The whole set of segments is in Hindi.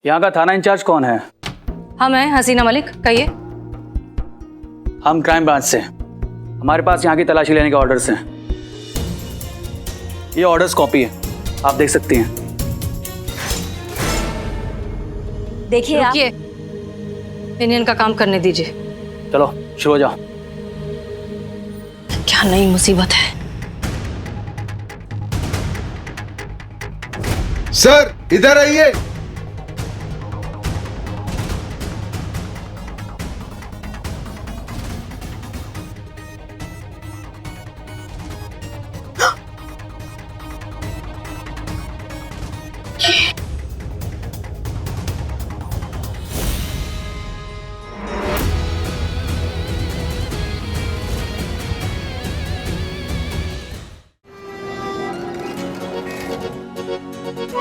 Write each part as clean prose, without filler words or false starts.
यहाँ का थाना इंचार्ज कौन है? हम हैं हसीना मलिक, कहिए। हम क्राइम ब्रांच से, हमारे पास यहाँ की तलाशी लेने के ऑर्डर्स हैं। ये ऑर्डर्स कॉपी है, आप देख सकती हैं। देखिए रुकिए, इंडियन का काम करने दीजिए। चलो शुरू हो जाओ। क्या नई मुसीबत है। सर इधर आइए।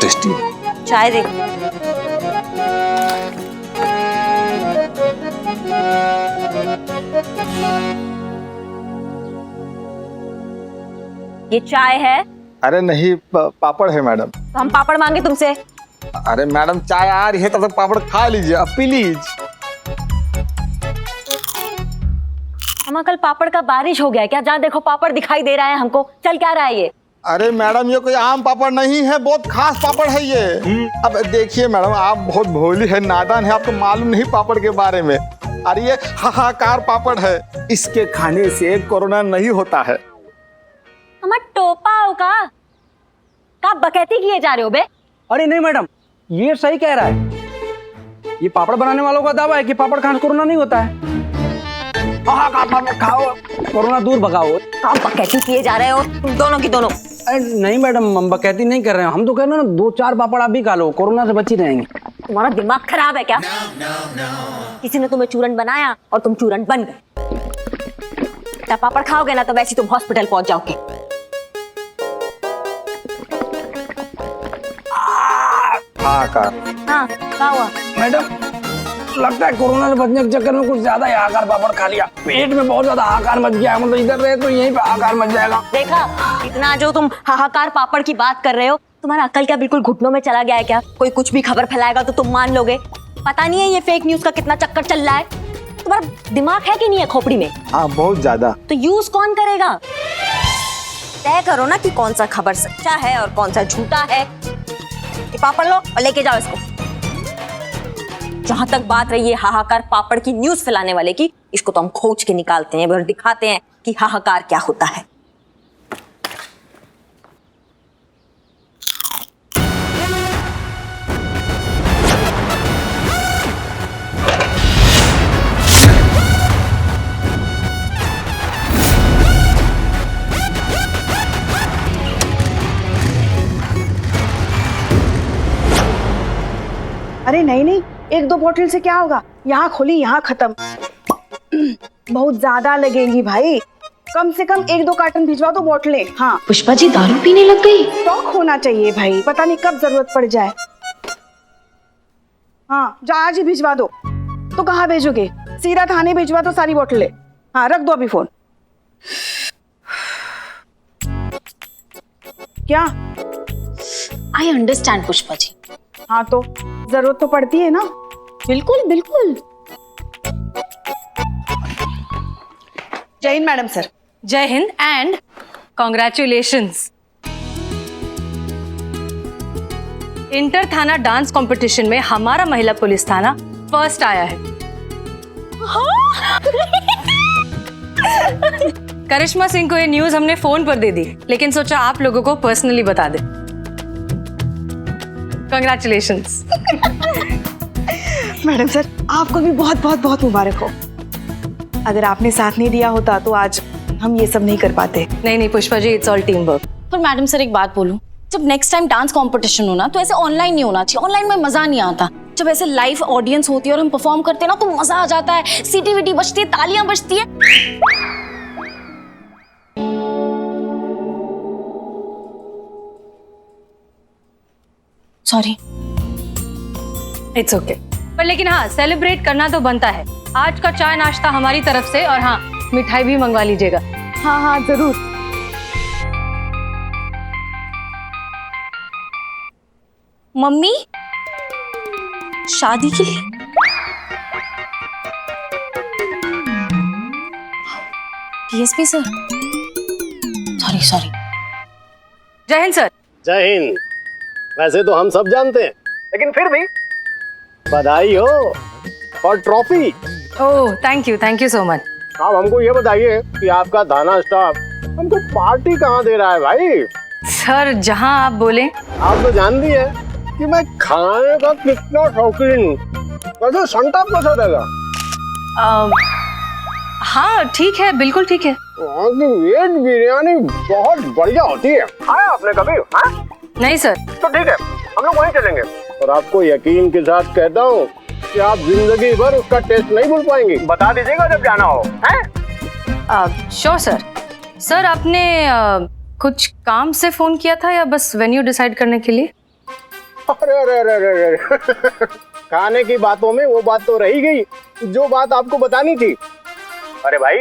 टेस्टी चाय दे। ये चाय है? अरे नहीं पापड़ है मैडम। तो हम पापड़ मांगे तुमसे? अरे मैडम चाय आ रही है तब तक पापड़ खा लीजिए आप प्लीज। हम कल पापड़ का बारिश हो गया क्या? जहाँ देखो पापड़ दिखाई दे रहा है हमको। चल क्या रहा है ये? अरे मैडम ये कोई आम पापड़ नहीं है, बहुत खास पापड़ है ये। अब देखिए मैडम आप बहुत भोली है, नादान है, आपको मालूम नहीं पापड़ के बारे में। अरे ये हाहाकार पापड़ है, इसके खाने से कोरोना नहीं होता है। हमारा टोपा होगा का बकैती किए जा रहे हो बे? अरे नहीं मैडम, ये सही कह रहा है। ये पापड़ बनाने वालों का दावा है कि पापड़ खाने से कोरोना नहीं होता है। खाओ, कोरोना दूर भगाओ। का बकैती किए जा रहे हो तुम दोनों की दोनों? अरे नहीं मैडम, हम बकैती नहीं कर रहे हैं। हम तो कह रहे हैं ना, 2-4 पापड़ आप भी खा लो, कोरोना से बची रहेंगे। तुम्हारा दिमाग खराब है क्या? किसी ने तुम्हें चूरन बनाया और तुम चूरन बन गए। क्या पापड़ खाओगे ना तो वैसे तुम हॉस्पिटल पहुंच जाओगे। हाँ क्या हुआ? मैडम लगता है कोरोना से बचने के चक्कर में कुछ ज्यादा ही आकार पापड़ खा लिया। पेट में बहुत ज्यादा आकार मच गया। मतलब इधर रहे तो यहीं पे आकार मच जाएगा। देखा, इतना जो तुम हाहाकार पापड़ की बात कर रहे हो, तुम्हारा अकल क्या बिल्कुल घुटनों में चला गया है क्या? कोई कुछ भी खबर फैलाएगा तो तुम मान लोगे? पता नहीं है ये फेक न्यूज का कितना चक्कर चल रहा है। तुम्हारा दिमाग है कि नहीं है खोपड़ी में? हाँ बहुत ज्यादा। तो यूज कौन करेगा? तय करो ना कि कौन सा खबर सच्चा है और कौन सा झूठा है। ये पापड़ लो और लेके जाओ इसको। जहां तक बात रही है हाहाकार पापड़ की न्यूज फैलाने वाले की, इसको तो हम खोज के निकालते हैं और दिखाते हैं कि हाहाकार क्या होता है। अरे नहीं नहीं, 1-2 बोतल से क्या होगा? यहाँ खोली यहाँ खत्म। बहुत ज्यादा लगेंगी भाई, कम से कम 1-2 कार्टन भिजवा दो बोतलें। हाँ पुष्पा जी दारू पीने लग गई। स्टॉक होना चाहिए भाई, पता नहीं कब जरूरत पड़ जाए। हाँ जो आज ही भिजवा दो। तो कहाँ भेजोगे? सीधा थाने भिजवा दो सारी बोतलें। हाँ रख दो अभी फोन। क्या? I understand Pushpa ji. हाँ तो जरूरत तो पड़ती है ना। बिल्कुल बिल्कुल। जय हिंद मैडम सर। जय हिंद एंड कॉन्ग्रेचुलेशंस। इंटर थाना डांस कंपटीशन में हमारा महिला पुलिस थाना फर्स्ट आया है। करिश्मा सिंह को ये न्यूज हमने फोन पर दे दी, लेकिन सोचा आप लोगों को पर्सनली बता दे। कंग्रेचुलेशंस। मैडम सर आपको भी बहुत बहुत बहुत मुबारक हो। अगर आपने साथ नहीं दिया होता तो आज हम ये सब नहीं कर पाते। नहीं नहीं Pushpa ji, it's all team work. पर मैडम सर एक बात बोलूं, जब नेक्स्ट टाइम डांस कंपटीशन हो ना तो ऐसे ऑनलाइन नहीं होना चाहिए। ऑनलाइन में मजा नहीं आता। जब ऐसे लाइव ऑडियंस होती है और हम परफॉर्म करते हैं ना तो मजा आ जाता है। सीटी वीटी बजती है, तालियां बजती है। सॉरी। It's okay. पर लेकिन हाँ, सेलिब्रेट करना तो बनता है। आज का चाय नाश्ता हमारी तरफ से, और हाँ मिठाई भी मंगवा लीजिएगा। हाँ हाँ जरूर। मम्मी शादी के लिए? DSP sir, sorry. जय हिंद सर। जय हिंद। वैसे तो हम सब जानते हैं, लेकिन फिर भी बधाई हो और trophy. Oh thank you so much. आप हमको ये बताइए कि आपका थाना स्टाफ हमको पार्टी कहाँ दे रहा है भाई? सर जहां आप बोले। आप तो जानती है कि मैं खाने का कितना शौकीन हूँ। वैसे संता कैसा देगा? हाँ ठीक है, बिल्कुल ठीक है। वहाँ की वेज बिरयानी बहुत बढ़िया होती है। खाया आपने कभी? हाँ? नहीं सर। तो ठीक है, हम लोग वहीं चलेंगे। और आपको यकीन के साथ कहता हूँ कि आप जिंदगी भर उसका टेस्ट नहीं भूल पाएंगे। बता दीजिएगा जब जाना हो। Sure sir. सर आपने कुछ काम से फोन किया था या बस वेन्यू डिसाइड करने के लिए? अरे खाने की बातों में वो बात तो रही गई जो बात आपको बतानी थी। अरे भाई,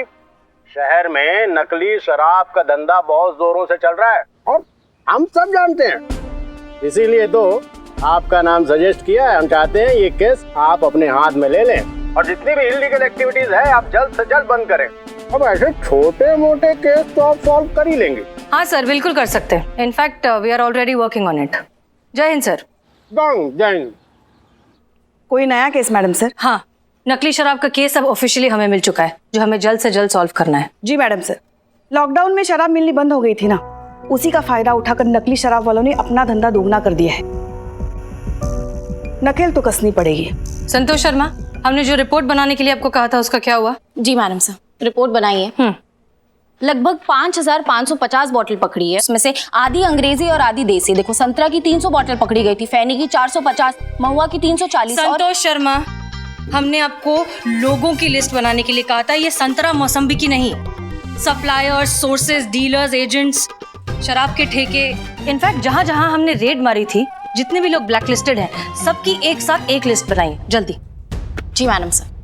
शहर में नकली शराब का धंधा बहुत जोरों से चल रहा है और हम सब जानते हैं। इसीलिए तो आपका नाम सजेस्ट किया है। हम चाहते हैं ये केस आप अपने हाथ में ले लें और जितनी भी इलीगल एक्टिविटीज है आप जल्द से जल्द बंद करें। अब ऐसे छोटे मोटे केस तो आप सॉल्व कर ही लेंगे। हाँ सर, बिल्कुल कर सकते हैं। In fact we are already working on it. जय हिंद सर। जय हिंद। कोई नया केस मैडम सर? हाँ, नकली शराब का केस अब ऑफिशियली हमें मिल चुका है, जो हमें जल्द से जल्द सॉल्व करना है। जी मैडम सर। लॉकडाउन में शराब मिलनी बंद हो गई थी ना, उसी का फायदा उठाकर नकली शराब वालों ने अपना धंधा दोगुना कर दिया है। नकेल तो कसनी पड़ेगी। संतोष शर्मा, हमने जो रिपोर्ट बनाने के लिए आपको कहा था उसका क्या हुआ? जी मैडम सर, रिपोर्ट बनाई है। लगभग 5550 बॉटल पकड़ी है। उसमें से आधी अंग्रेजी और आधी देसी। देखो, संतरा की 300 बॉटल पकड़ी गई थी, फैनी की 450, महुआ की 340। संतोष शर्मा, हमने आपको लोगों की लिस्ट बनाने के लिए कहा था, ये संतरा मौसम्बी की नहीं। सप्लायर्स, सोर्सेज, डीलर्स, एजेंट्स, शराब के ठेके, इनफैक्ट जहां जहां हमने रेड मारी थी, जितने भी लोग ब्लैक लिस्टेड हैं, सबकी एक साथ एक लिस्ट बनाई जल्दी। जी मैडम सर।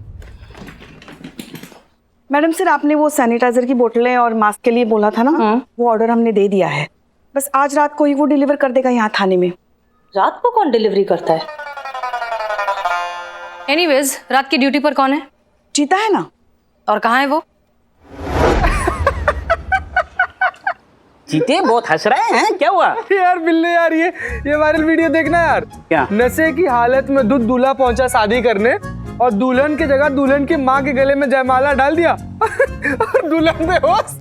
मैडम सर, आपने वो सैनिटाइजर की बोतलें और मास्क के लिए बोला था ना, वो ऑर्डर हमने दे दिया है। बस आज रात को ही वो डिलीवर कर देगा यहाँ थाने में। रात को कौन डिलीवरी करता है? एनीवेज, रात की ड्यूटी पर कौन है? चीता है ना। और कहाँ है वो? चीते बहुत हंस रहे हैं, क्या हुआ? यार बिल्ले यार, ये वायरल वीडियो देखना यार। क्या? नशे की हालत में दूल्हा पहुंचा शादी करने और दुल्हन की जगह दुल्हन की माँ के गले में जयमाला डाल दिया और दुल्हन बेहोश।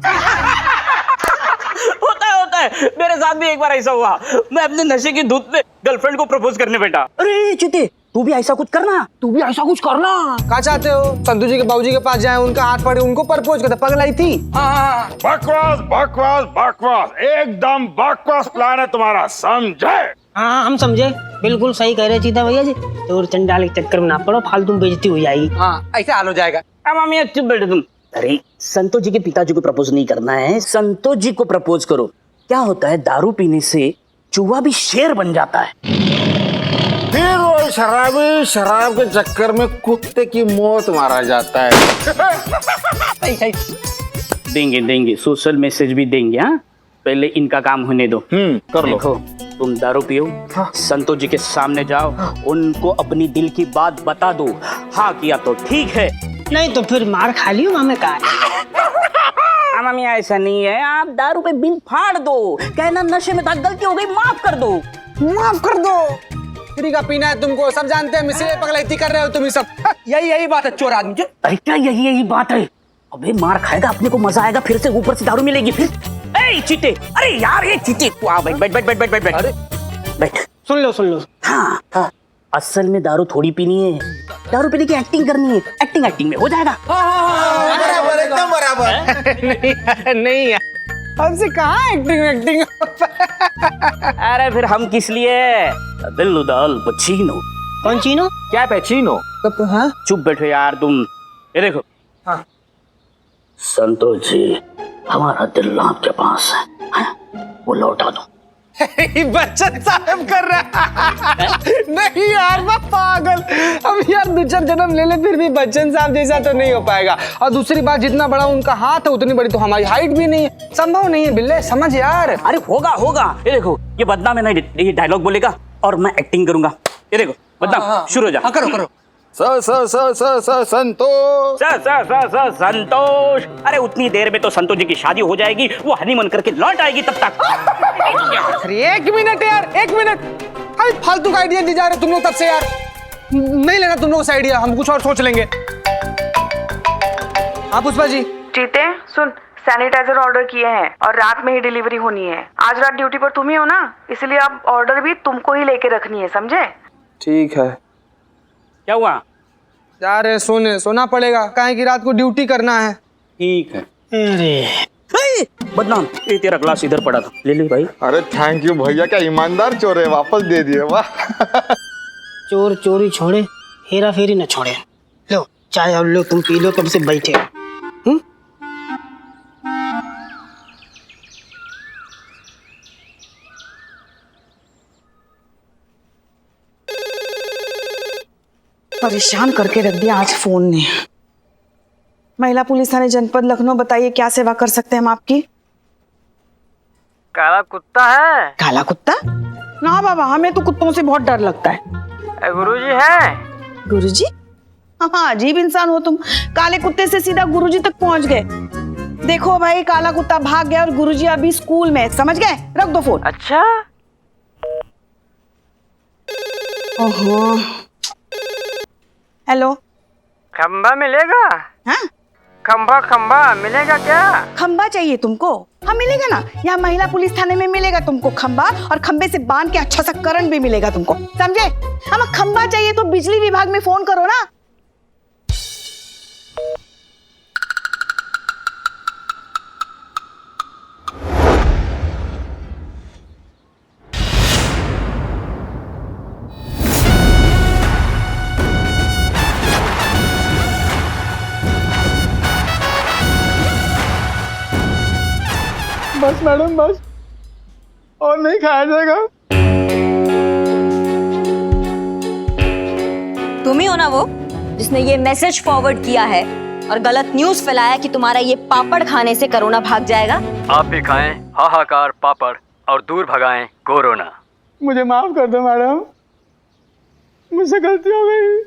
होता है, मेरे साथ भी एक बार ऐसा हुआ। मैं अपने नशे की धुत में गर्लफ्रेंड को प्रपोज करने बैठा। अरे चीते, तू भी ऐसा कुछ करना। क्या चाहते हो? संतू जी के बाबूजी के पास जाए, उनका हाथ पड़े, उनको प्रपोज करते? पगलाई थी। बकवास बकवास बकवास, एकदम बकवास प्लान है तुम्हारा, समझे? हाँ हम समझे, बिल्कुल सही कह रहे चीता भैया जी। तो चंडाल के चक्कर में ना पड़ो, फालतू बेइज्जती हो जाएगी। हाँ, ऐसा हाल हो जाएगा। अब मामी चुप बैठो तुम। अरे संतोष जी के पिताजी को प्रपोज नहीं करना है, संतोष जी को प्रपोज करो। क्या होता है, दारू पीने से चूहा भी शेर बन जाता है। फिर वो शराब के चक्कर में कुत्ते की मौत मारा जाता है। देंगे सोशल मैसेज भी देंगे। हाँ, पहले इनका काम होने दो। कर लो। देखो, तुम दारू पियो, संतोष जी के सामने जाओ, उनको अपनी दिल की बात बता दो। हाँ किया तो ठीक है, नहीं तो फिर मार खा लियो मामे का। मामी ऐसा नहीं है, आप दारू पे बिल फाड़ दो, कहना नशे में था, गलती हो गई, माफ कर दो। माफ कर दो। फ्री का पीना है तुमको, सब जानते हैं, इसीलिए पगलैती कर रहे हो तुम ही सब। यही बात है चोर आदमी की। अरे क्या यही बात है? अबे मार खाएगा, अपने को मजा आएगा, फिर से ऊपर से दारू मिलेगी फिर। ए चीते, अरे यार ये चीते, तू आ, बैठ। अरे बैठ। सुन लो। हाँ, असल में दारू थोड़ी पीनी है, दारू पीने की एक्टिंग करनी है। एक्टिंग में हो जाएगा। बराबर, एकदम बराबर। नहीं यार, हमसे कहाँ एक्टिंग। अरे फिर हम किस लिए? दिल दाल पचीनो। कौन चीनो? क्या पैचीनो? हाँ? चुप बैठो यार तुम। ये देखो। हाँ। संतोष जी, हमारा दिल आपके पास है, वो लौटा दो। बच्चन साहब कर रहा नहीं यार, मैं पागल। अब यार 2-4 जन्म ले ले फिर भी बच्चन साहब जैसा तो नहीं हो पाएगा। और दूसरी बात, जितना बड़ा उनका हाथ है उतनी बड़ी तो हमारी हाइट भी नहीं है, संभव नहीं है बिल्ले, समझ यार। अरे होगा। ये देखो, ये बदनाम है ना, ये डायलॉग बोलेगा और मैं एक्टिंग करूंगा। ये देखो, बदनाम शुरू हो जा। करो करो। संतोष। संतोष। अरे उतनी देर में तो संतोष जी की शादी हो जाएगी, वो हनीमून करके लौट आएगी तब तक। अरे 1 मिनट यार, 1 मिनट। अरे फालतू का आइडिया दी जा रहे तुम लोग तब से यार। नहीं लेना तुम लोग से आइडिया, हम कुछ और सोच लेंगे। हाँ पुष्पा जी। जीते सुन, सैनिटाइजर ऑर्डर किए हैं और रात में ही डिलीवरी होनी है। आज रात ड्यूटी पर तुम ही हो ना, इसलिए अब ऑर्डर भी तुमको ही लेके रखनी है, समझे? ठीक है। क्या हुआ? जा रहे सोना पड़ेगा, काहे की रात को ड्यूटी करना है। ठीक है। अरे बदनाम, ये तेरा ग्लास इधर पड़ा था, ले ले भाई। अरे थैंक यू भैया, क्या ईमानदार चोर है, वापस दे दिए। वाह। चोर चोरी छोड़े, हेरा फेरी न छोड़े। लो चाय और लो, तुम पी लो, कब से बैठे हो। परेशान करके रख दिया आज फोन ने। महिला पुलिस थाने जनपद लखनऊ, बताइए क्या सेवा कर सकते हैं हम आपकी? काला कुत्ता है? काला कुत्ता? ना बाबा, हमें तो कुत्तों से बहुत डर लगता है। गुरुजी है? गुरुजी? हाँ, अजीब इंसान हो तुम। काले कुत्ते से सीधा गुरुजी तक पहुंच गए। देखो भाई, काला कुत्ता भाग गया और गुरुजी अभी स्कूल में, समझ गए? रख दो फोन। अच्छा। ओहो। हेलो। खंबा मिलेगा? हाँ? खंबा मिलेगा क्या? खंबा चाहिए तुमको? हाँ मिलेगा ना, यहाँ महिला पुलिस थाने में मिलेगा तुमको खंबा, और खंबे से बांध के अच्छा सा करंट भी मिलेगा तुमको, समझे? हमें खंबा चाहिए तो बिजली विभाग में फोन करो ना। बस मैडम बस, और नहीं खाया जाएगा। तुम ही हो ना वो जिसने ये मैसेज फॉरवर्ड किया है और गलत न्यूज फैलाया कि तुम्हारा ये पापड़ खाने से कोरोना भाग जाएगा? आप भी खाएं हाहाकार पापड़ और दूर भगाएं कोरोना। मुझे माफ कर दो मैडम, मुझसे गलती हो गई।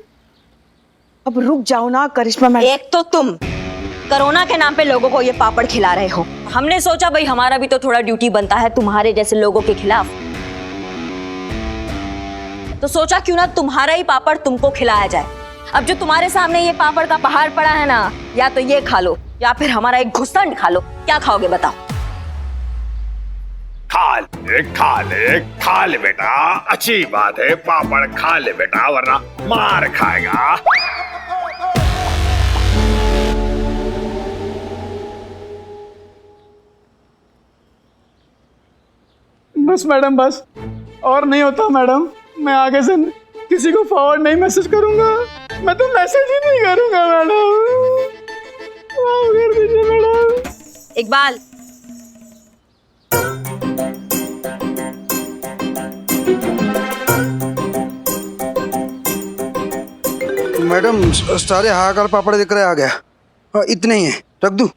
अब रुक जाओ ना करिश्मा मैडम। एक तो तुम कोरोना के नाम पे लोगों को ये पापड़ खिला रहे हो, हमने सोचा भाई हमारा भी तो थोड़ा ड्यूटी बनता है तुम्हारे जैसे लोगों के खिलाफ, तो सोचा क्यों ना तुम्हारा ही पापड़ तुमको खिलाया जाए। अब जो तुम्हारे सामने ये पापड़ का पहाड़ पड़ा है ना, या तो ये खा लो या फिर हमारा एक घुसंड खा लो। क्या खाओगे बताओ? खा ले बेटा, अच्छी बात है, पापड़ खा ले बेटा, वरना मार खाएगा। बस मैडम बस, और नहीं होता मैडम। मैं आगे से किसी को फॉरवर्ड नहीं मैसेज करूंगा, मैं तो मैसेज ही नहीं करूंगा मैडम। माफ कर दीजिए मैडम। इकबाल, मैडम सारे हाहाकार पापड़ दिख रहे आ गया। हाँ, इतने ही है, रख दूं?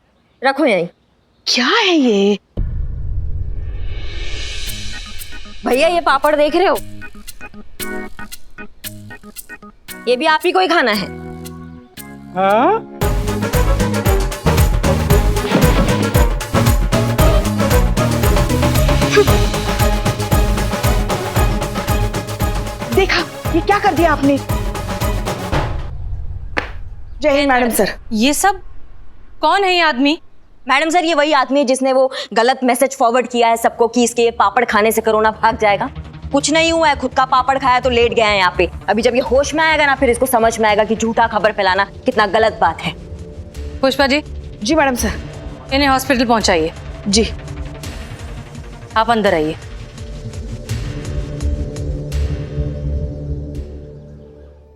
रखो यहीं। क्या है ये? भैया ये पापड़ देख रहे हो, ये भी आप ही को ही खाना है। हाँ? देखा, ये क्या कर दिया आपने? जय हिंद मैडम सर। ये सब कौन है ये आदमी? मैडम सर, ये वही आदमी है जिसने वो गलत मैसेज फॉरवर्ड किया है सबको कि इसके ये पापड़ खाने से कोरोना भाग जाएगा। कुछ नहीं हुआ है, खुद का पापड़ खाया तो लेट गया है यहाँ पे। अभी जब ये होश में आएगा ना, फिर इसको समझ में आएगा कि झूठा खबर फैलाना कितना गलत बात है। पुष्पा जी। जी मैडम सर। इन्हें हॉस्पिटल पहुंचाइए। जी। आप अंदर आइए।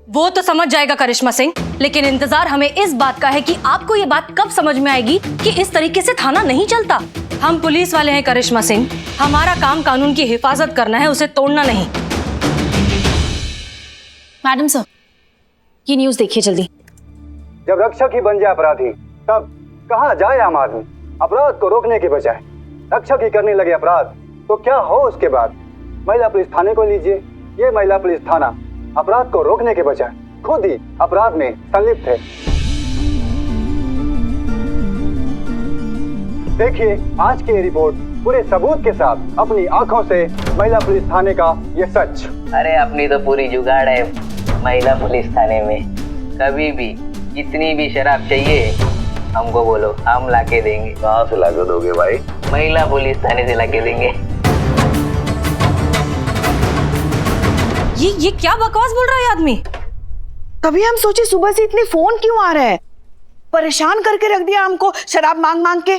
वो तो समझ जाएगा करिश्मा सिंह, लेकिन इंतजार हमें इस बात का है कि आपको ये बात कब समझ में आएगी कि इस तरीके से थाना नहीं चलता। हम पुलिस वाले हैं करिश्मा सिंह, हमारा काम कानून की हिफाजत करना है, उसे तोड़ना नहीं। मैडम सर, ये न्यूज देखिए जल्दी। जब रक्षक ही बन जाए अपराधी, तब कहाँ जाए आम आदमी? अपराध को रोकने के बजाय रक्षक ही करने लगे अपराध, तो क्या हो उसके बाद? महिला पुलिस थाने को लीजिए, ये महिला पुलिस थाना अपराध को रोकने के बजाय खुद ही अपराध में संलिप्त थे। देखिए आज की ये रिपोर्ट पूरे सबूत के साथ अपनी आंखों से महिला पुलिस थाने का ये सच। अरे अपनी तो पूरी जुगाड़ है महिला पुलिस थाने में। कभी भी जितनी भी शराब चाहिए हमको बोलो, हम लाके देंगे। कहाँ से लाके दोगे भाई? महिला पुलिस थाने से लाके देंगे। ये क्या बकवास बोल रहा है आदमी? तभी हम सोचे सुबह से इतने फोन क्यों आ रहे हैं, परेशान करके रख दिया हमको शराब मांग मांग के।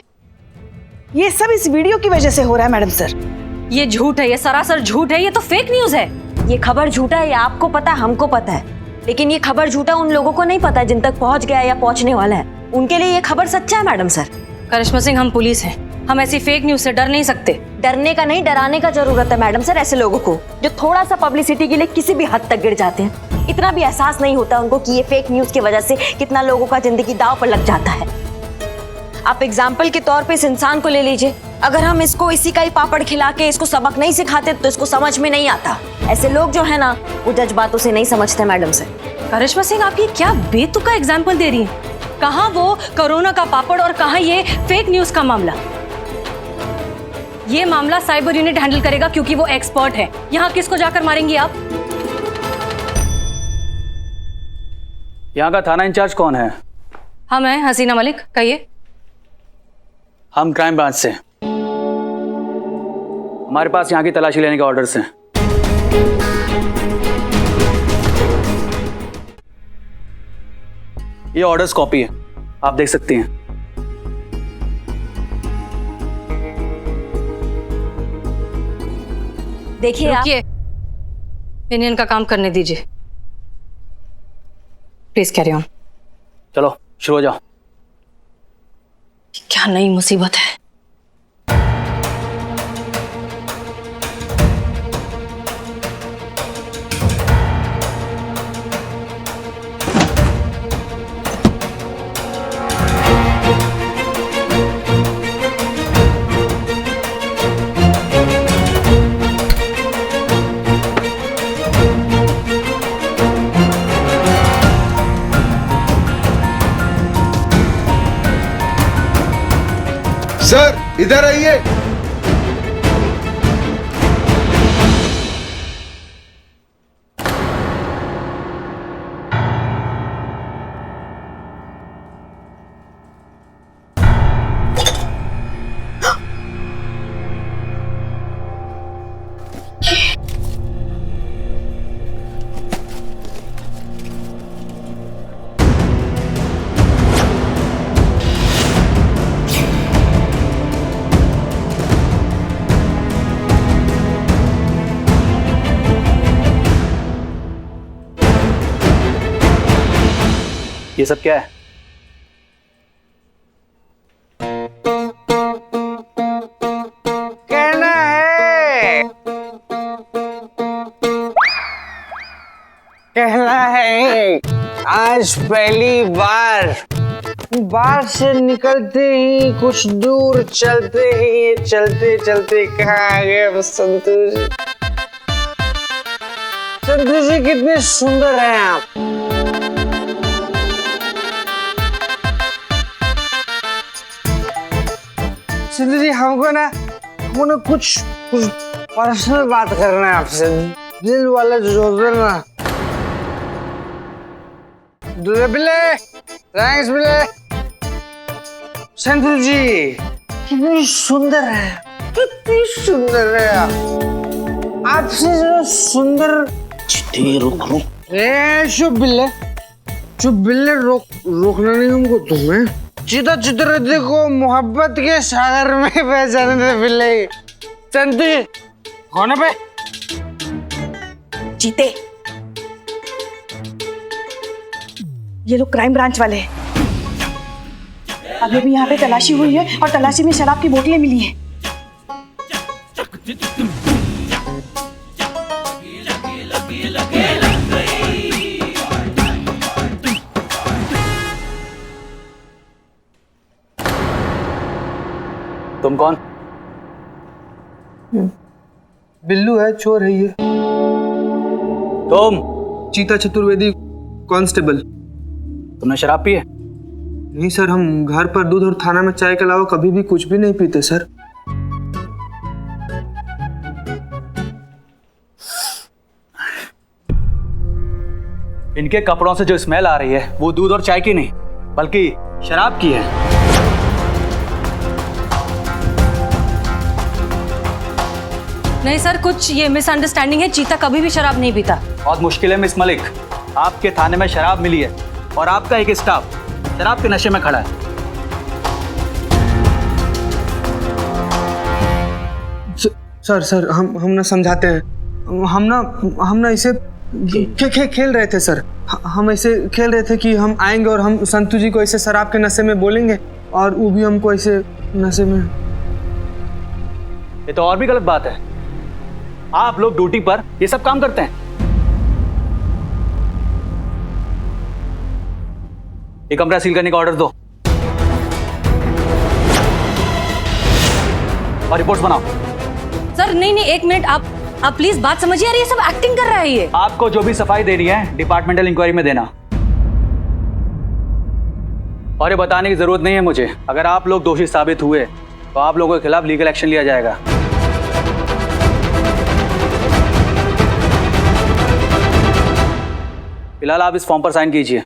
ये सब इस वीडियो की वजह से हो रहा है मैडम सर। ये झूठ है, ये सरासर झूठ है, ये तो फेक न्यूज है। ये खबर झूठा है, ये आपको पता है, हमको पता है, लेकिन ये खबर झूठा उन लोगों को नहीं पता जिन तक पहुंच गया या पहुंचने वाला है। उनके लिए ये खबर सच्चा है मैडम सर। करिश्मा सिंह, हम पुलिस हैं, हम ऐसी फेक न्यूज से डर नहीं सकते। डरने का नहीं, डराने का जरूरत है मैडम सर ऐसे लोगों को जो थोड़ा सा पब्लिसिटी के लिए किसी भी हद तक गिर जाते हैं। इतना भी एहसास नहीं होता उनको कि ये फेक न्यूज की वजह से कितना लोगों का जिंदगी दांव पर लग जाता है। आप एग्जाम्पल के तौर पे इस इंसान को ले लीजिए, अगर हम इसको इसी का ही पापड़ खिला के इसको सबक नहीं सिखाते तो इसको समझ में नहीं आता। ऐसे लोग जो है ना वो जज्बातों से नहीं समझते मैडम सर। करिश्मा सिंह, आप ये क्या बेतुका एग्जाम्पल दे रही हैं? कहाँ वो कोरोना का पापड़ और कहाँ ये फेक न्यूज का मामला? ये मामला साइबर यूनिट हैंडल करेगा क्योंकि वो एक्सपर्ट है। यहाँ किसको जाकर मारेंगी आप? यहाँ का थाना इंचार्ज कौन है? हम हैं हसीना मलिक, कहिए। हम क्राइम ब्रांच से, हमारे पास यहाँ की तलाशी लेने के ऑर्डर्स हैं। ये ऑर्डर्स कॉपी है, आप देख सकती हैं। देखिए रुकिए, इंडियन का काम करने दीजिए। Please carry on. चलो शुरू हो जाओ। क्या नई मुसीबत है। सर इधर आइए। ये सब क्या है? कहना है, कहना है आज पहली बार से निकलते ही कुछ दूर चलते ही चलते चलते कहाँ गए संतू जी। संतू जी कितने सुंदर हैं आप। सिंधु जी हमको कुछ पर्सनल बात करना है आपसे, दिल वाले जो ना। थैंक्स बिले। सिंधु जी कितनी सुंदर है, कितनी सुंदर है आप। आपसे जो सुंदर। चुप बिल्ले रोकना नहीं हमको तुम्हें। चिता चित्ररथी को मोहब्बत के सागर में पहचाने थे बिल्ले। संतु जी कौन पे? जीते, ये लोग क्राइम ब्रांच वाले हैं। अभी भी यहाँ पे तलाशी हुई है और तलाशी में शराब की बोतलें मिली हैं। तुम कौन? बिल्लू है, चोर है ये। तुम चीता चतुर्वेदी कांस्टेबल। तुमने शराब पी है? नहीं सर, हम घर पर दूध और थाना में चाय के अलावा कभी भी कुछ भी नहीं पीते सर। इनके कपड़ों से जो स्मेल आ रही है वो दूध और चाय की नहीं बल्कि शराब की है। नहीं सर, कुछ ये मिसअंडरस्टैंडिंग है। चीता कभी भी शराब नहीं पीता। बहुत मुश्किल है मिस मलिक, आपके थाने में शराब मिली है और आपका एक स्टाफ शराब के नशे में खड़ा है। सर हम ना समझाते हैं। हम ना इसे खेल रहे थे सर। हम ऐसे खेल रहे थे कि हम आएंगे और हम संतू जी को ऐसे शराब के नशे में बोलेंगे और वो भी हमको ऐसे नशे में। ये तो और भी गलत बात है। आप लोग ड्यूटी पर ये सब काम करते हैं। ये कमरा सील करने का ऑर्डर दो और रिपोर्ट्स बनाओ। सर नहीं, एक मिनट, आप प्लीज बात समझिए यार, ये सब एक्टिंग कर रहा है ये। आपको जो भी सफाई देनी है डिपार्टमेंटल इंक्वायरी में देना। और ये बताने की जरूरत नहीं है मुझे, अगर आप लोग दोषी साबित हुए तो आप लोगों के खिलाफ लीगल एक्शन लिया जाएगा। फिलहाल आप इस फॉर्म पर साइन कीजिए।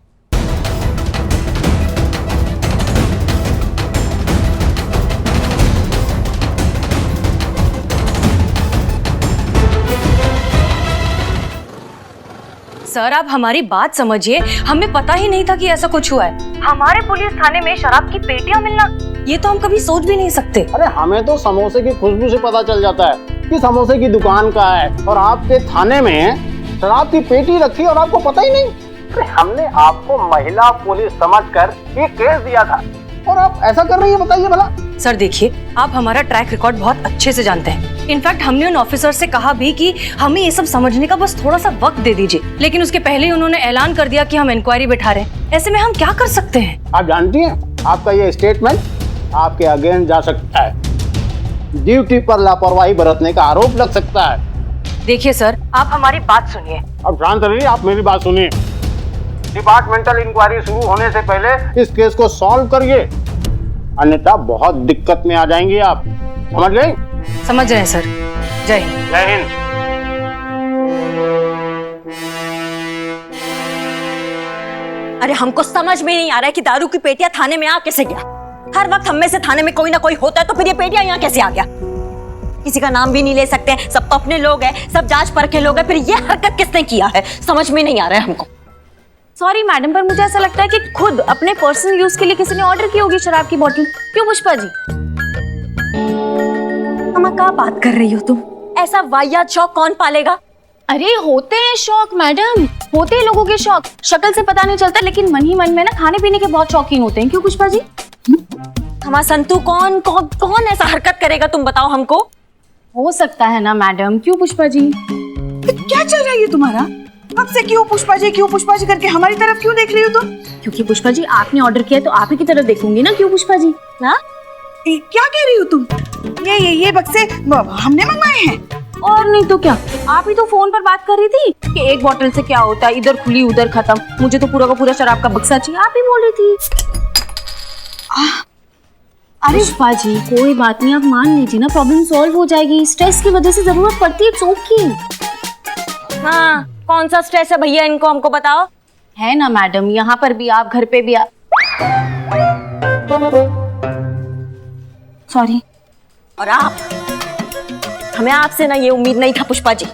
सर आप हमारी बात समझिए, हमें पता ही नहीं था कि ऐसा कुछ हुआ है। हमारे पुलिस थाने में शराब की पेटियां मिलना, ये तो हम कभी सोच भी नहीं सकते। अरे हमें तो समोसे की खुशबू से पता चल जाता है कि समोसे की दुकान का है, और आपके थाने में शराब की पेटी रखी और आपको पता ही नहीं। अरे हमने आपको महिला पुलिस समझकर ये केस दिया था और आप ऐसा कर रही है, बताइए भला। सर देखिए, आप हमारा ट्रैक रिकॉर्ड बहुत अच्छे से जानते हैं। इनफैक्ट हमने उन ऑफिसर से कहा भी कि हमें ये सब समझने का बस थोड़ा सा वक्त दे दीजिए, लेकिन उसके पहले ही उन्होंने ऐलान कर दिया कि हम इंक्वायरी बैठा रहे हैं। ऐसे में हम क्या कर सकते हैं? आप जानती हैं आपका ये स्टेटमेंट आपके अगेंस्ट जा सकता है। ड्यूटी पर लापरवाही बरतने का आरोप लग सकता है। देखिए सर, आप हमारी बात सुनिए। अब शांत रहिए, आप मेरी बात सुनिए। डिपार्टमेंटल इंक्वायरी शुरू होने से पहले इस केस को सॉल्व करिए, अन्यथा बहुत दिक्कत में आ जाएंगे आप। समझ गए? समझ रहे हैं सर। जय हिंद। जय हिंद। अरे हमको समझ में नहीं आ रहा है कि दारू की पेटियां थाने में आ कैसे गया। हर वक्त हम में से थाने में कोई ना कोई होता है, तो फिर ये पेटियां यहाँ कैसे आ गया? किसी का नाम भी नहीं ले सकते, सब तो अपने लोग हैं, सब जांच परखे लोग हैं, फिर ये हरकत किसने किया है समझ में नहीं आ रहा है हमको। सॉरी मैडम, पर मुझे ऐसा लगता है कि खुद अपने पर्सनल यूज के लिए किसी ने ऑर्डर की होगी शराब की बोतल। क्यों पुष्पा जी? अम्मा क्या बात कर रही हो तुम? ऐसा वाहियात शौक कौन पालेगा? अरे होते हैं शौक मैडम, होते हैं लोगों के शौक। शक्ल से पता नहीं चलता, लेकिन मन ही मन में ना खाने पीने के बहुत शौकीन होते हैं। क्यों पुष्पा जी? हमारा संतू कौन कौन कौन ऐसा हरकत करेगा, तुम बताओ हमको। हो सकता है ना मैडम। क्यों पुष्पा जी? क्या चल रहा है ये तुम्हारा? कब से क्यों पुष्पा जी करके हमारी तरफ क्यों देख रही हो तुम? क्योंकि पुष्पा जी आपने ऑर्डर किया तो आप ही की तरफ देखूंगी ना। क्यों पुष्पा जी? ना क्या कह रही हो तुम? ये बक्से हमने मंगवाए हैं। और नहीं तो क्या, आप ही तो फोन पर बात कर रही थी कि एक बोतल से क्या होता है, इधर खुली उधर खत्म, मुझे तो पूरा का पूरा शराब का बक्सा चाहिए, आप ही बोल रही थी। अरे पुष्पा जी कोई बात नहीं, आप मान लीजिए ना, प्रॉब्लम सॉल्व हो जाएगी। स्ट्रेस की वजह से जरूरत पड़ती है, चौकी। हाँ, कौन सा स्ट्रेस है भैया, इनको हमको बताओ। है ना मैडम, यहाँ पर भी आप, घर पे भी आप। सॉरी। और आप, हमें आपसे ना ये उम्मीद नहीं था पुष्पा जी।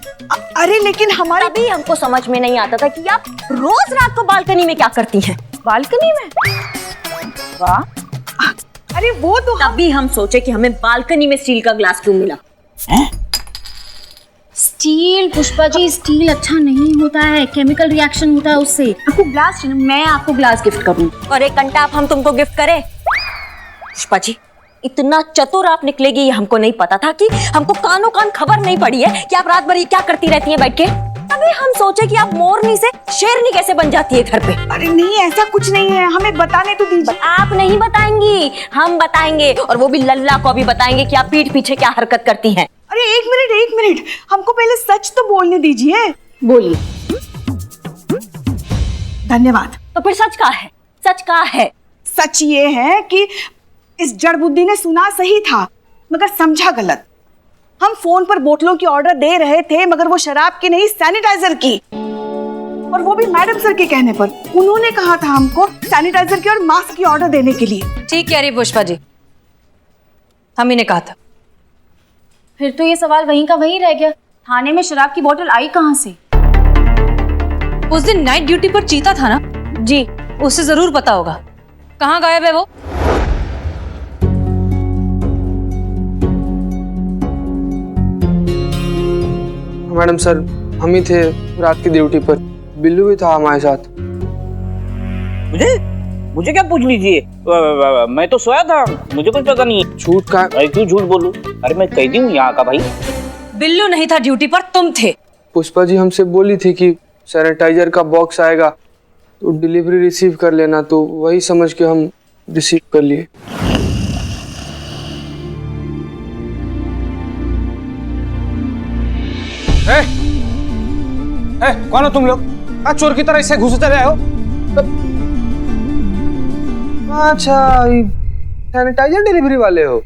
अरे लेकिन हमारे भी हमको समझ में नहीं आता था कि आप रोज रात को बालकनी में क्या करती हैं। बालकनी में? वाह, अरे वो तो तभी हम सोचे कि हमें बालकनी में स्टील का ग्लास क्यों मिला। स्टील पुष्पा जी, स्टील अच्छा नहीं होता है, केमिकल रिएक्शन होता है उससे। आपको ग्लास चाहिए, मैं आपको ग्लास गिफ्ट करूँ। और एक घंटा आप हम तुमको गिफ्ट करें? पुष्पा जी इतना चतुर आप निकलेगी ये हमको नहीं पता था, कि हमको कानों कान खबर नहीं पड़ी है कि आप रात भर ये क्या करती रहती हैं बैठ के। तभी हम सोचे कि आप मोरनी से शेरनी कैसे बन जाती है घर पे। अरे नहीं, ऐसा कुछ नहीं है, हमें बताने तो दीजिए। आप नहीं बताएंगी, हम बताएंगे, और वो भी लल्ला को भी बताएंगे कि आप पीठ पीछे क्या हरकत करती हैं। अरे एक मिनट, हमको पहले सच तो बोलने दीजिए। बोलिए। धन्यवाद। तो फिर सच का है? सच का है? सच ये है कि इस जड़ बुद्धि ने सुना सही था मगर समझा गलत। हम फोन पर बोतलों की ऑर्डर दे रहे थे मगर वो शराब की नहीं सैनिटाइजर की, और वो भी मैडम सर के कहने पर। उन्होंने कहा था हमको सैनिटाइजर की और मास्क की ऑर्डर देने के लिए। ठीक कह रही पुष्पा जी, हम ही ने कहा था। फिर तो ये सवाल वहीं का वहीं रह गया, थाने में शराब की बोतल आई कहाँ से? उस दिन नाइट ड्यूटी पर चीता था ना जी, उससे जरूर पता होगा। कहाँ गायब है वो? मैडम सर, हम ही थे रात की ड्यूटी पर, बिल्लू भी था हमारे साथ। मुझे क्या पूछ लीजिए, मैं तो सोया था, मुझे कुछ पता नहीं है। झूठ का? क्यों झूठ बोलूं? अरे मैं कैदी हूँ यहाँ का भाई। बिल्लू नहीं था ड्यूटी पर, तुम थे। पुष्पा जी हमसे बोली थी कि सैनिटाइजर का बॉक्स आएगा तो डिलीवरी रिसीव कर लेना, तो वही समझ के हम रिसीव कर लिए। कौन हो तुम लोग? चोर की तरह इसे घुसते रहे हो? अच्छा, सैनिटाइजर डिलीवरी वाले हो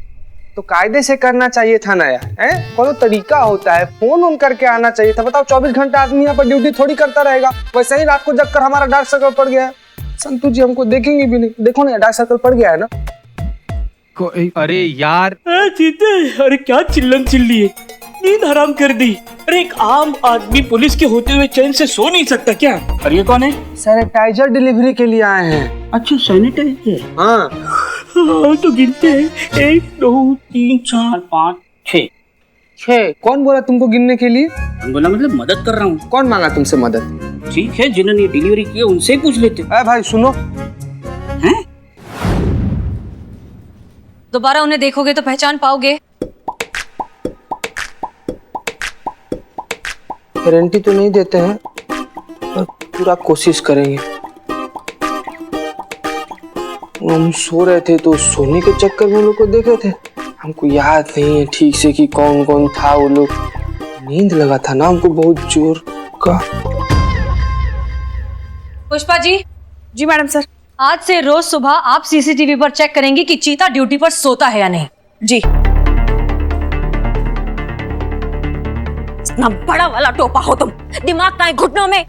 तो कायदे से करना चाहिए था ना यार। कोई तरीका होता है, फोन ऑन करके आना चाहिए था। बताओ 24 घंटा आदमी यहाँ पर ड्यूटी थोड़ी करता रहेगा। वैसे ही रात को जग कर हमारा डार्क सर्कल पड़ गया है। संतु जी हमको देखेंगे भी नहीं। देखो ना डार्क सर्कल पड़ गया है ना। अरे यार चीते, अरे क्या चिल्लन चिल्ली है, नींद हराम कर दी। अरे एक आम आदमी पुलिस के होते हुए चैन से सो नहीं सकता क्या? और ये कौन है? सैनिटाइजर डिलीवरी के लिए आए हैं। अच्छा सैनिटाइजर। हाँ तो गिनते हैं 1 2 3 4 5 6। 6? कौन बोला तुमको गिनने के लिए? बोला मतलब मदद कर रहा हूँ। कौन मांगा तुमसे मदद? ठीक है, जिन्होंने डिलीवरी की उनसे ही पूछ लेते। भाई सुनो, हैं? दोबारा उन्हें देखोगे तो पहचान पाओगे। गारंटी तो नहीं देते हैं पर पूरा कोशिश करेंगे। हम सो रहे थे तो सोने के चक्कर में लोग को देखे थे। हमको याद नहीं है ठीक से कि कौन कौन था वो लोग। नींद लगा था ना हमको बहुत जोर का। पुष्पा जी। जी मैडम सर। आज से रोज सुबह आप सीसीटीवी पर चेक करेंगे कि चीता ड्यूटी पर सोता है या नहीं। जी। इतना बड़ा वाला टोपा हो तुम, दिमाग का घुटनों में।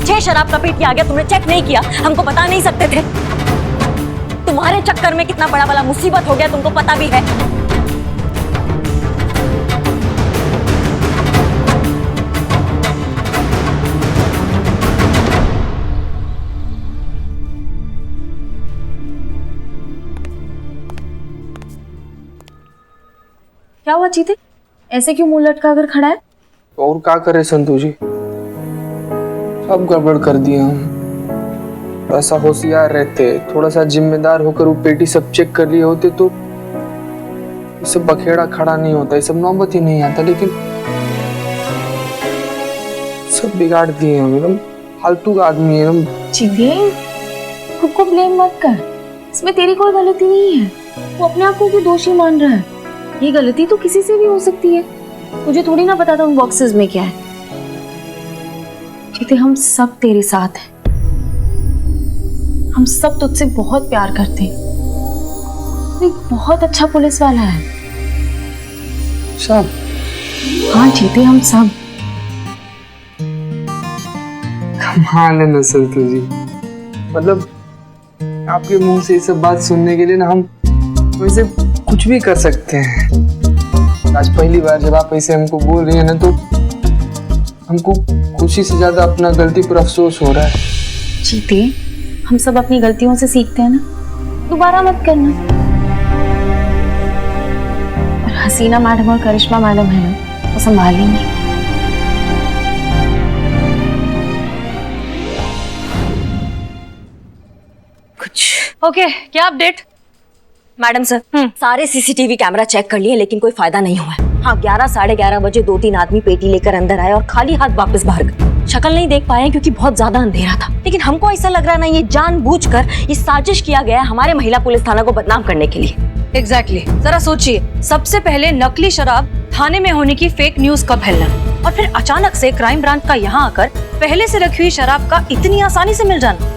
6 शराब का पेटी आ गया, तुमने चेक नहीं किया, हमको बता नहीं सकते थे। तुम्हारे चक्कर में कितना बड़ा वाला मुसीबत हो गया तुमको पता भी है। क्या हुआ चीते, ऐसे क्यों मुंह लटका कर खड़ा है? और क्या करे संतु जी, सब गड़बड़ कर दिया हम। थोड़ा सा होशियार रहते, थोड़ा सा जिम्मेदार होकर वो पेटी सब चेक कर लिए होते तो ये सब बखेड़ा खड़ा नहीं होता, ये सब नौबत ही नहीं आता। लेकिन सब बिगाड़ दिए हम, एकदम फालतू का आदमी है हम। चीते, खुद को ब्लेम मत कर, इसमें तेरी कोई गलती नहीं है। वो अपने आप को क्यों दोषी मान रहा है? ये गलती तो किसी से भी हो सकती है। मुझे थोड़ी ना पता था उन बॉक्सेस में क्या है। चीते, हम सब तेरे साथ हैं, हम सब तुझसे बहुत प्यार करते हैं। तू एक बहुत अच्छा पुलिस वाला है। सब? हाँ चीते, हम सब। कमाल है ना संतु जी, मतलब आपके मुंह से ये सब बात सुनने के लिए ना हम वैसे कुछ भी कर सकते हैं। आज पहली बार जब आप ऐसे हमको बोल रही हैं ना तो हमको खुशी से ज्यादा अपना गलती पर अफसोस हो रहा है। चीते, हम सब अपनी गलतियों से सीखते हैं ना, दोबारा मत करना। और हसीना मैडम और करिश्मा मैडम है ना, वो संभालेंगी। ओके, क्या अपडेट? मैडम सर, सारे सीसीटीवी कैमरा चेक कर लिए लेकिन कोई फायदा नहीं हुआ। हाँ, 11 साढ़े 11 बजे 2-3 आदमी पेटी लेकर अंदर आए और खाली हाथ वापस बाहर गए। शक्ल नहीं देख पाए क्योंकि बहुत ज्यादा अंधेरा था, लेकिन हमको ऐसा लग रहा ना ये जानबूझकर ये साजिश किया गया है हमारे महिला पुलिस थाना को बदनाम करने के लिए। एग्जैक्टली। जरा सोचिए, सबसे पहले नकली शराब थाने में होने की फेक न्यूज का फैलना, और फिर अचानक से क्राइम ब्रांच का यहाँ आकर पहले से रखी हुई शराब का इतनी आसानी से मिल जाना।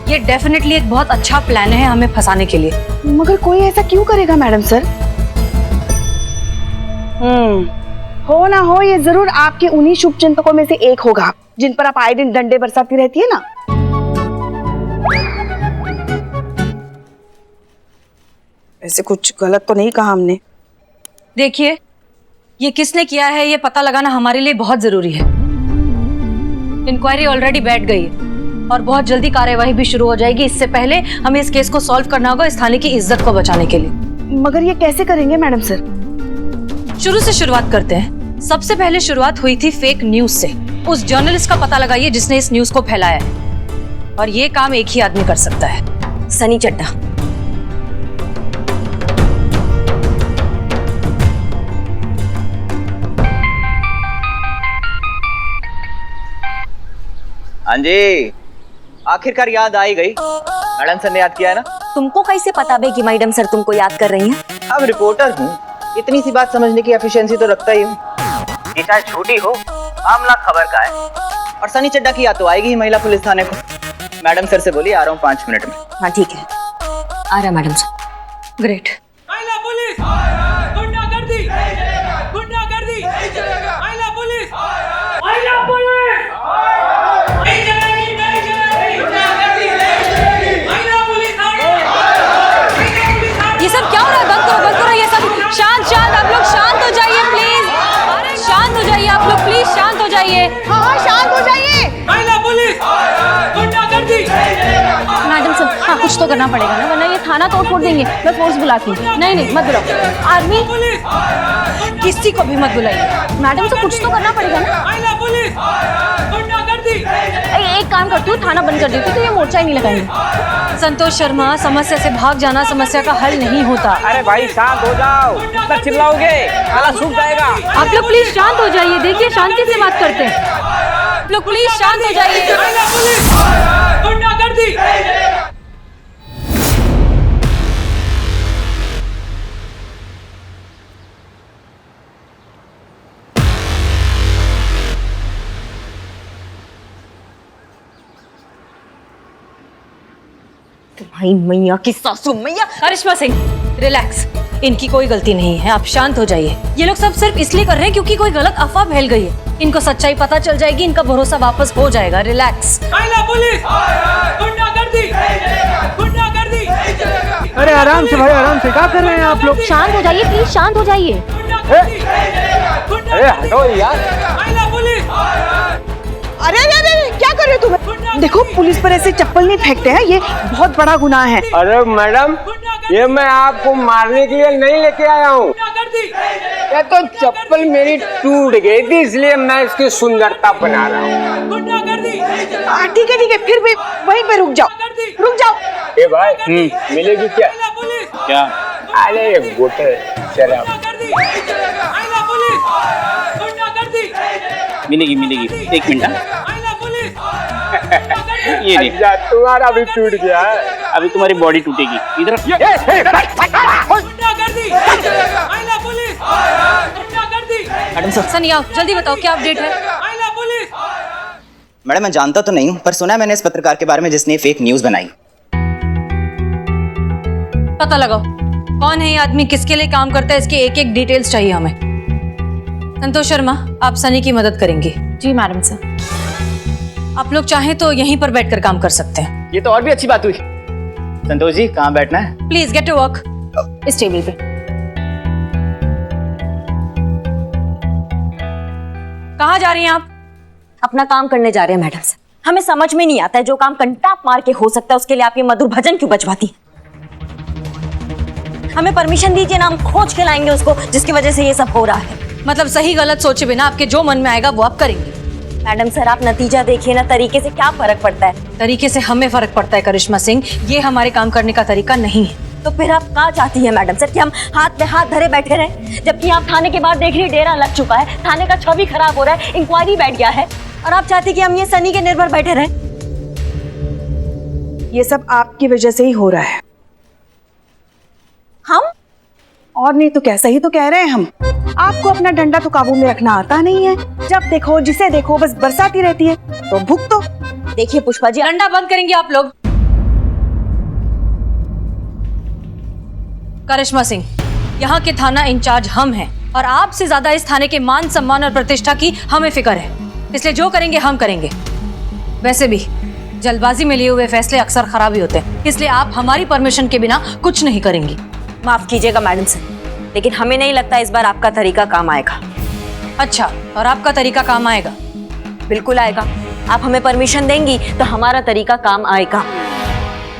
ये डेफिनेटली एक बहुत अच्छा प्लान है हमें फंसाने के लिए। मगर कोई ऐसा क्यों करेगा मैडम सर? हो ना हो, ये जरूर आपके उन्हीं शुभचिंतकों में से एक होगा जिन पर आप आए दिन डंडे बरसाती रहती है ना। ऐसे कुछ गलत तो नहीं कहा हमने। देखिए, ये किसने किया है ये पता लगाना हमारे लिए बहुत जरूरी है। इंक्वायरी ऑलरेडी बैठ गई है और बहुत जल्दी कार्यवाही भी शुरू हो जाएगी। इससे पहले हमें इस केस को सॉल्व करना होगा इस थाने की इज्जत को बचाने के लिए। मगर ये कैसे करेंगे मैडम सर? शुरू से शुरुआत करते हैं। सबसे पहले शुरुआत हुई थी फेक न्यूज से। उस जर्नलिस्ट का पता लगाइए जिसने इस न्यूज को फैलाया है, और ये काम एक ही आदमी कर सकता है, सनी चड्ढा। हाँ जी, आखिरकार याद आई गई। मैडम सर ने याद किया है ना। तुमको कैसे पता बे कि मैडम सर तुमको याद कर रही हैं? अब रिपोर्टर हूँ, इतनी सी बात समझने की एफिशिएंसी तो रखता ही हूँ। ये चाहे झूठी हो, मामला खबर का है। और सनी चड्ढा की याद तो आएगी ही महिला पुलिस थाने को। मैडम सर से बोलिए आ रहा हूँ 5 मिनट में। हाँ ठीक है, आ रहा मैडम सर। ग्रेट। महिला पुलिस, गुंडागर्दी, गुंडागर्दी, महिला पुलिस, महिला पुलिस, नहीं चलेगी, नहीं चलेगी, गुंडागर्दी नहीं चलेगी, महिला पुलिस ये सब क्या हो रहा है? बंद करो, बंद करो ये सब। शांत शांत, आप लोग शांत हो जाइए प्लीज। शांत हो जाइए आप लोग, प्लीज शांत हो जाइए। हाँ शांत हो जाइए। महिला पुलिस, गुंडागर्दी। मैडम सर, हाँ कुछ तो करना पड़ेगा ना, वरना ये थाना तोड़ फोड़ देंगे। मैं फोर्स बुलाती हूँ। नहीं मत बुलाओ। आर्मी किसी को भी मत बुलाइए। मैडम सर, कुछ तो करना पड़ेगा ना। महिला पुलिस, गुंडागर्दी। एक काम करती हूँ, थाना बंद कर देती हूँ तो ये मोर्चा ही नहीं लगाएंगे। संतोष शर्मा, समस्या से भाग जाना समस्या का हल नहीं होता। अरे भाई शांत हो जाओ, तब चिल्लाओगे ताला सूख जाएगा। आप लोग प्लीज शांत हो जाइए। देखिए शांति से बात करते हैं। आप लोग प्लीज शांत हो जाइए। महिला पुलिस, गुंडागर्दी। तुम्हारी मैया की सासू मैया। करिश्मा सिंह, रिलैक्स। इनकी कोई गलती नहीं है, आप शांत हो जाइए। ये लोग सब सिर्फ इसलिए कर रहे हैं क्योंकि कोई गलत अफवाह फैल गई है। इनको सच्चाई पता चल जाएगी, इनका भरोसा वापस हो जाएगा। रिलैक्स। महिला पुलिस, गुंडागर्दी, गुंडागर्दी। अरे आराम से भाई, आराम से। क्या कर रहे हैं आप लोग? शांत हो जाइए प्लीज, शांत हो जाइए। अरे हटो यार। महिला पुलिस। अरे अरे अरे क्या कर रहे हो तुम? देखो पुलिस पर ऐसे चप्पल नहीं फेंकते हैं, ये बहुत बड़ा गुनाह है। अरे मैडम, ये मैं आपको मारने के लिए नहीं लेके आया हूँ। ये तो चप्पल मेरी टूट गई थी, इसलिए मैं इसकी सुंदरता बना रहा हूँ। ठीक है, फिर भी वहीं पे रुक जाओ, रुक जाओ। ए भाई, मिलेगी क्या? क्या? अरे गोटे शराब मिलेगी मिलेगी। 1 मिनट। ये देख, तुम्हारा भी टूट गया है। अभी तुम्हारी बॉडी टूटेगी। इधर मैडम सर। सनी आओ, जल्दी बताओ क्या अपडेट है। मैडम मैं जानता तो नहीं हूँ, पर सुना है मैंने इस पत्रकार के बारे में जिसने फेक न्यूज बनाई। पता लगाओ कौन है ये आदमी, किसके लिए काम करता है, इसके एक एक डिटेल्स चाहिए हमें। संतोष शर्मा, आप सनी की मदद करेंगे। जी मैडम सर। आप लोग चाहें तो यहीं पर बैठकर काम कर सकते हैं। ये तो और भी अच्छी बात हुई। संतोष जी, कहाँ बैठना है? Please get to work. इस टेबल पे। कहाँ जा रही हैं आप? अपना काम करने जा रहे हैं मैडम सर। हमें समझ में नहीं आता है जो काम कंटाप मार के हो सकता है उसके लिए आप ये मधुर भजन क्यों बजवाती हैं? हमें परमिशन दीजिए ना, हम खोज के लाएंगे उसको जिसकी वजह से ये सब हो रहा है। मतलब सही गलत सोचे बिना आपके जो मन में आएगा वो आप करेंगे। मैडम सर आप नतीजा देखिए ना, तरीके से क्या फर्क पड़ता है? तरीके से हमें फर्क पड़ता है करिश्मा सिंह, ये हमारे काम करने का तरीका नहीं है। तो फिर आप क्या चाहती हैं मैडम सर, कि हम हाथ में हाथ धरे बैठे रहें? जबकि आप थाने के बाहर देख रही डेरा लग चुका है, थाने का छवि खराब हो रहा है, इंक्वायरी बैठ गया है, और आप चाहती कि हम ये सनी के निर्भर बैठे रहें? ये सब आपकी वजह से ही हो रहा है। हम? और नहीं तो क्या, सही तो कह रहे हैं हम। आपको अपना डंडा तो काबू में रखना आता नहीं है। जब देखो जिसे देखो बस बरसाती रहती है, तो भुगतो। देखिए पुष्पा जी, डंडा बंद करेंगी आप लोग? करिश्मा सिंह, यहाँ के थाना इंचार्ज हम हैं और आपसे ज्यादा इस थाने के मान सम्मान और प्रतिष्ठा की हमें फिक्र है, इसलिए जो करेंगे हम करेंगे। वैसे भी जल्दबाजी में लिए हुए फैसले अक्सर खराब ही होते हैं, इसलिए आप हमारी परमिशन के बिना कुछ नहीं करेंगी। माफ कीजिएगा मैडम सर, लेकिन हमें नहीं लगता इस बार आपका तरीका काम आएगा। अच्छा, और आपका तरीका काम आएगा? बिल्कुल आएगा। आप हमें परमिशन देंगी तो हमारा तरीका काम आएगा।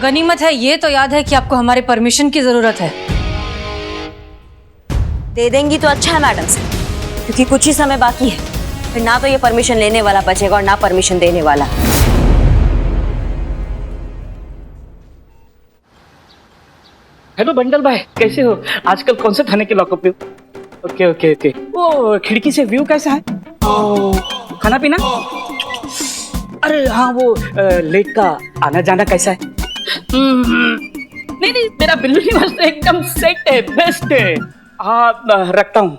गनीमत है ये तो याद है कि आपको हमारे परमिशन की जरूरत है। दे देंगी तो अच्छा है मैडम सर, क्योंकि कुछ ही समय बाकी है, फिर ना तो ये परमिशन लेने वाला बचेगा और ना परमिशन देने वाला। हेलो बंडल भाई, कैसे हो? आजकल कौन से थाने के लॉकअप पे हो? Okay okay okay. वो खिड़की से व्यू कैसा है? खाना पीना? अरे हाँ, वो लेट का आना जाना कैसा है? नहीं नहीं, मेरा बिल्लू निवास तो एकदम सेट है, बेस्ट है। हाँ रखता हूँ।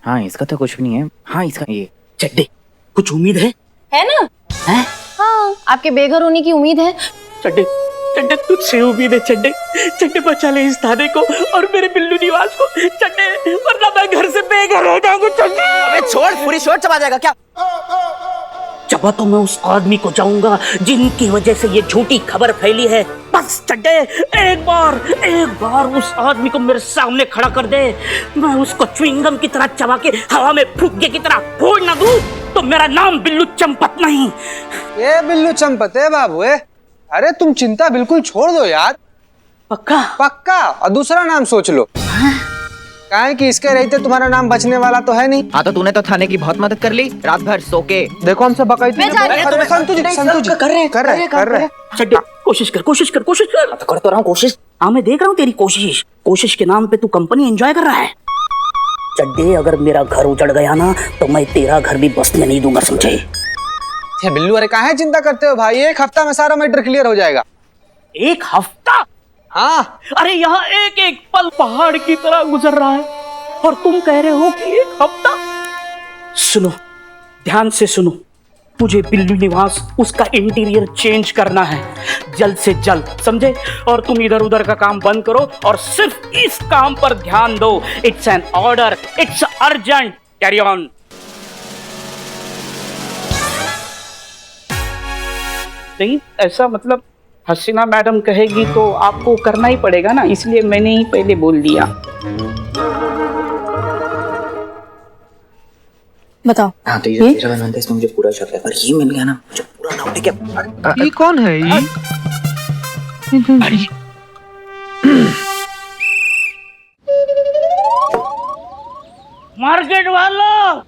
हाँ इसका तो कुछ भी नहीं है। हाँ इसका ये चड्डे, कुछ उम्मीद है ना? हैं? हाँ, आपके बेघर होने की उम्मीद है। चड्डे चड्डे तुझसे उम्मीद है चड्डे। चड्डे बचा ले इस थाने को और मेरे बिल्लू निवास को चड्डे, वरना मैं घर से बेघर हो जाऊंगा चड्डे। अबे छोड़, पूरी शोर चबा जाएगा क्या? चबा तो मैं उस आदमी को जाऊंगा जिनकी वजह से ये झूठी खबर फैली है। बस चड्डे एक बार उस आदमी को मेरे सामने खड़ा कर दे, मैं उसको च्युइंगम की तरह चबा के हवा में फुग्गे की तरह फोड़ ना दूं तो मेरा नाम बिल्लू चंपत नहीं। ये बिल्लू चंपत है बाबू है। अरे तुम चिंता बिल्कुल छोड़ दो यार। पक्का? पक्का। और दूसरा नाम सोच लो। काहे कि इसके रहते तुम्हारा नाम बचने वाला तो है नहीं। हाँ तो तूने तो थाने की बहुत मदद कर ली, रात भर सो के। देखो हमसे बकाई संतु जी कर रहे। चड्डे कोशिश कर। तो कर तो रहा हूँ कोशिश। हाँ मैं देख रहा हूँ तेरी कोशिश के नाम पे तू कंपनी एंजॉय कर रहा है। चड्डे अगर मेरा घर उजड़ गया ना तो मैं तेरा घर भी बसने नहीं दूंगा, समझे? बिल्लू अरे काहे चिंता करते हो भाई, एक हफ्ता में सारा मैटर क्लियर हो जाएगा। एक हफ्ता? हाँ। अरे यहाँ एक एक पल पहाड़ की तरह गुजर रहा है और तुम कह रहे हो कि एक हफ्ता? सुनो, ध्यान से सुनो, मुझे बिल्लू निवास उसका इंटीरियर चेंज करना है जल्द से जल्द, समझे? और तुम इधर उधर का काम बंद करो और सिर्फ इस काम पर ध्यान दो। It's an order, it's urgent, carry on. नहीं ऐसा मतलब हसीना मैडम कहेगी तो आपको करना ही पड़ेगा ना, इसलिए मैंने ही पहले बोल दिया। बताओ। हाँ तो ये तेरा बनता है, इसमें मुझे पूरा शक है, पर ये मिल गया ना मुझे पूरा डाउट है क्या ये कौन है ये? मार्केट वालों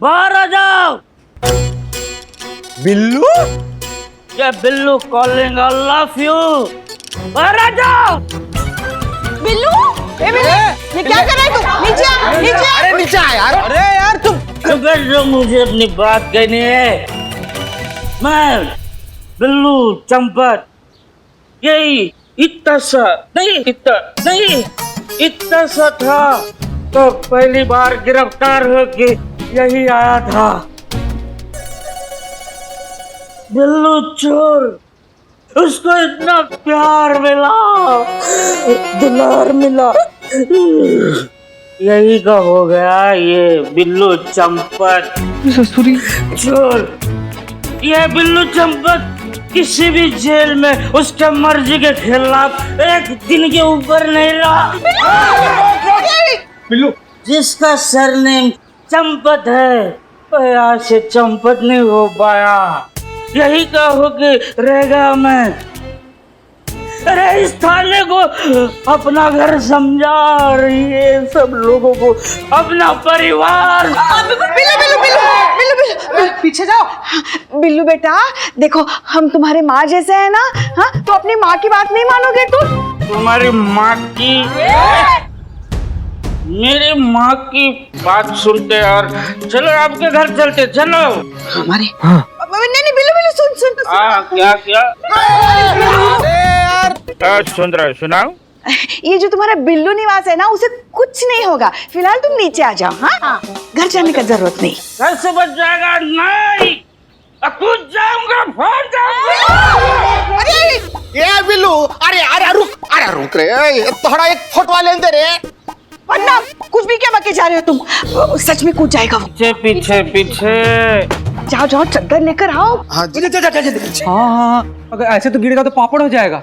बाहर आ जाओ। बिल्लू? ये Billu calling, I love you. बाहर आ जाओ। बिल्लू, ये क्या कर रहा है तू? नीचे आ। अरे नीचे आ यार। अरे यार तुम जो मुझे अपनी बात कहनी है। मैं बिल्लू चंपत, यही इतना सा था तो पहली बार गिरफ्तार होके यही आया था। बिल्लू चोर, उसको इतना प्यार मिला, दुलार मिला, यही का हो गया ये बिल्लू चंपत चोर। ये बिल्लू चंपत किसी भी जेल में उसके मर्जी के खिलाफ एक दिन के ऊपर नहीं रहा। बिल्लू जिसका सरनेम चंपत है वो यहाँ से चंपत नहीं हो पाया, यही कहोगे रहेगा मैं। अरे इस थाने को अपना घर समझा और ये सब लोगों को अपना परिवार। बिल्लू, पीछे जाओ। बिल्लू बेटा देखो, हम तुम्हारे माँ जैसे हैं ना। हाँ तो अपनी माँ की बात नहीं मानोगे तुम? तुम्हारी माँ की, मेरी माँ की बात सुनते और चलो आपके घर चलते, चलो हमारे। नहीं बिल्लू सुन। क्या सुन रहे, सुनाओ। ये जो तुम्हारा बिल्लू निवास है ना, उसे कुछ नहीं होगा। फिलहाल तुम नीचे आ जाओ। हाँ घर जाने का जरूरत नहीं। घर से बच जाएगा नहीं। कूद जाऊंगा, फाड़ जाऊंगा। अरे ये बिल्लू, अरे अरे रुक रे, थोड़ा एक फोटो लेने दे रे। वरना कुछ भी क्या बके जा रहे हो तुम? सच में कूद जाएगा वो। पीछे पीछे पीछे। जाओ जाओ चद्दर लेकर आओ। हाँ जी। हाँ, अगर ऐसे तो गिरेगा तो पापड़ हो जाएगा।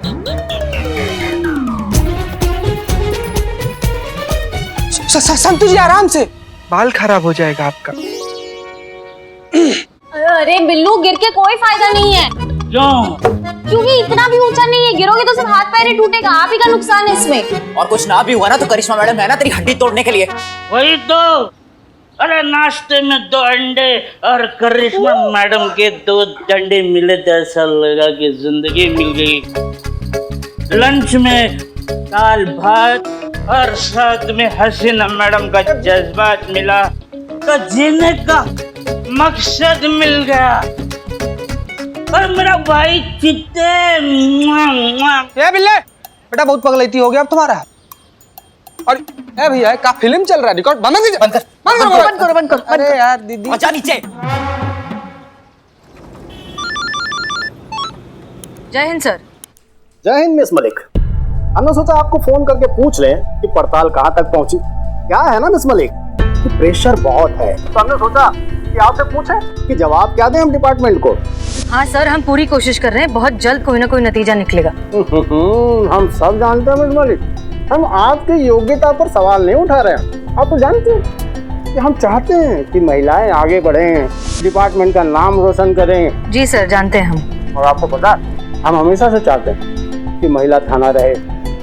संतु जी आराम से, बाल खराब हो जाएगा आपका। अरे बिल्लू, गिर के कोई फायदा नहीं है। क्यों? क्योंकि इतना भी ऊंचा नहीं है, गिरोगे तो सिर्फ हाथ पैर ही टूटेगा, आप ही का नुकसान है इसमें। और कुछ ना भी हुआ ना तो करिश्मा मैडम है ना तेरी हड्डी तोड़ने के लिए। वही तो। अरे नाश्ते में 2 अंडे और करिश्मा मैडम के 2 डंडे मिले तो ऐसा लगा कि जिंदगी मिल गई। लंच में दाल भात और साथ में हसीना मैडम का जज्बात मिला तो जीने का मकसद मिल गया। और मेरा भाई चित्ते। ए बिल्ले, बेटा बहुत पगलैती हो गया अब तुम्हारा। और ए भैया, का फिल्म चल रहा है, रिकॉर्ड बंद कीजिए। बंद करो। अरे यार दीदी, मचा नीचे। जय हिंद सर। जय हिंद मिस मलिक। हमने सोचा आपको फोन करके पूछ लें कि पड़ताल कहाँ तक पहुंची। क्या है ना मिस मलिक कि प्रेशर बहुत है, तो हमने सोचा कि आपसे पूछें कि जवाब क्या दें हम डिपार्टमेंट को। हाँ सर, हम पूरी कोशिश कर रहे हैं, बहुत जल्द कोई ना कोई नतीजा निकलेगा। हम सब जानते हैं मिस मलिक, हम आपकी योग्यता पर सवाल नहीं उठा रहे हैं। आप तो जानते हैं कि हम चाहते हैं कि महिलाएं आगे बढ़ें, डिपार्टमेंट का नाम रोशन करें। जी सर, जानते हैं हम। और आपको पता है, हम हमेशा से चाहते हैं कि महिला थाना रहे,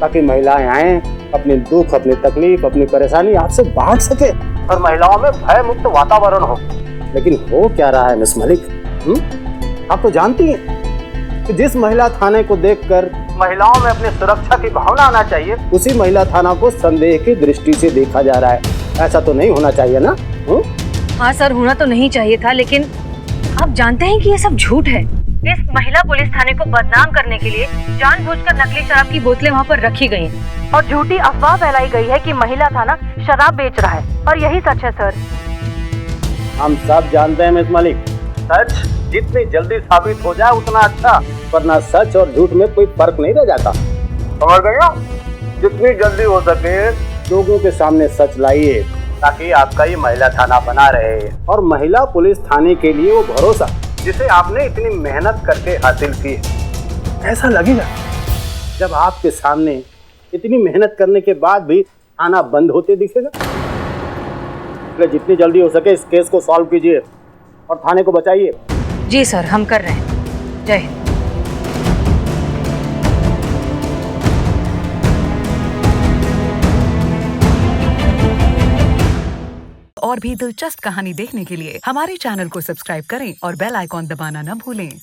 ताकि महिलाएं आएं, अपने दुख, अपनी तकलीफ, अपनी परेशानी आपसे बांट सके और महिलाओं में भय मुक्त वातावरण हो। लेकिन हो क्या रहा है मिस मलिक? आप तो जानती हैं कि जिस महिला थाने को देखकर महिलाओं में अपनी सुरक्षा की भावना आना चाहिए, उसी महिला थाना को संदेह की दृष्टि से देखा जा रहा है। ऐसा तो नहीं होना चाहिए ना? हाँ सर, होना तो नहीं चाहिए था, लेकिन आप जानते हैं कि ये सब झूठ है। इस महिला पुलिस थाने को बदनाम करने के लिए जानबूझकर नकली शराब की बोतलें वहाँ पर रखी गई हैं और झूठी अफवाह फैलाई गई है कि महिला थाना शराब बेच रहा है, और यही सच है सर। हम सब जानते हैं मिस मलिक, सच जितनी जल्दी साबित हो जाए उतना अच्छा, वरना सच और झूठ में कोई फर्क नहीं रह जाता। समझ गए ना? जितनी जल्दी हो सके लोगों के सामने सच लाइए, ताकि आपका ये महिला थाना बना रहे और महिला पुलिस थाने के लिए वो भरोसा जिसे आपने इतनी मेहनत करके हासिल की है, ऐसा लगेगा जब आपके सामने इतनी मेहनत करने के बाद भी थाना बंद होते दिखेगा। इसलिए जितनी जल्दी हो सके इस केस को सॉल्व कीजिए और थाने को बचाइए। जी सर, हम कर रहे हैं। जय हिंद। और भी दिलचस्प कहानी देखने के लिए हमारे चैनल को सब्सक्राइब करें और बेल आइकॉन दबाना न भूलें।